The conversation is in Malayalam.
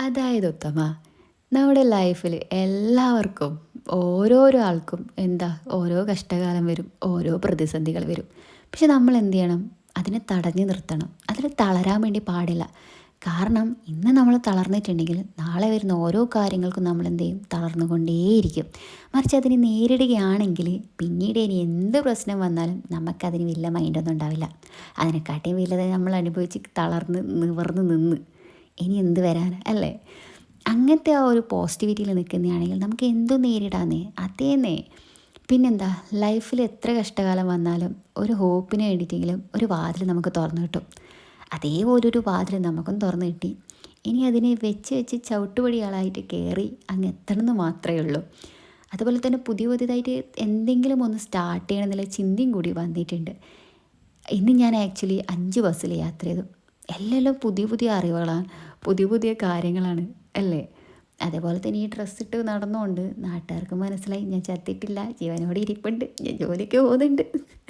അതായത് ഉത്തമ, നമ്മുടെ ലൈഫിൽ എല്ലാവർക്കും ഓരോരോ ആൾക്കും എന്താ ഓരോ കഷ്ടകാലം വരും, ഓരോ പ്രതിസന്ധികൾ വരും. പക്ഷെ നമ്മൾ എന്ത് ചെയ്യണം? അതിനെ തടഞ്ഞു നിർത്തണം. അതിൽ തളരാൻ വേണ്ടി പാടില്ല. കാരണം ഇന്ന് നമ്മൾ തളർന്നിട്ടുണ്ടെങ്കിൽ നാളെ വരുന്ന ഓരോ കാര്യങ്ങൾക്കും നമ്മൾ എന്ത് ചെയ്യും? തളർന്നുകൊണ്ടേയിരിക്കും. മറിച്ച് അതിനെ നേരിടുകയാണെങ്കിൽ പിന്നീട് ഇനി എന്ത് പ്രശ്നം വന്നാലും നമുക്കതിന് വലിയ മൈൻഡൊന്നും ഉണ്ടാവില്ല. അതിനെക്കാട്ടിയും വലുത് നമ്മൾ അനുഭവിച്ച് തളർന്ന് നിവർന്ന് നിന്ന് ഇനി എന്ത് വരാൻ അല്ലേ? അങ്ങനത്തെ ആ ഒരു പോസിറ്റിവിറ്റിയിൽ നിൽക്കുന്നതാണെങ്കിൽ നമുക്ക് എന്തും നേരിടാന്നേ, അതേന്നേ. പിന്നെന്താ, ലൈഫിൽ എത്ര കഷ്ടകാലം വന്നാലും ഒരു ഹോപ്പിന് വേണ്ടിയിട്ടെങ്കിലും ഒരു വാതിൽ നമുക്ക് തുറന്നു കിട്ടും. അതേപോലെ ഒരു വാതിൽ നമുക്കും തുറന്നു കിട്ടി. ഇനി അതിനെ വെച്ച് വെച്ച് ചവിട്ടുപടികളായിട്ട് കയറി അങ്ങ് എത്തണമെന്ന് മാത്രമേ ഉള്ളൂ. അതുപോലെ തന്നെ പുതിയതായിട്ട് എന്തെങ്കിലും ഒന്ന് സ്റ്റാർട്ട് ചെയ്യണം എന്നുള്ള ചിന്തയും കൂടി വന്നിട്ടുണ്ട്. ഇന്ന് ഞാൻ ആക്ച്വലി 5 ബസ്സിൽ യാത്ര ചെയ്തു. എല്ലാം പുതിയ പുതിയ അറിവുകളാണ്, പുതിയ പുതിയ കാര്യങ്ങളാണ് അല്ലേ? അതേപോലെ തന്നെ ഈ ഡ്രസ്സ് ഇട്ട് നടന്നുകൊണ്ട് നാട്ടുകാർക്ക് മനസ്സിലായി ഞാൻ ചത്തിട്ടില്ല, ജീവനോടെ ഇരിപ്പുണ്ട്, ഞാൻ ജോലിക്ക് പോകുന്നുണ്ട്.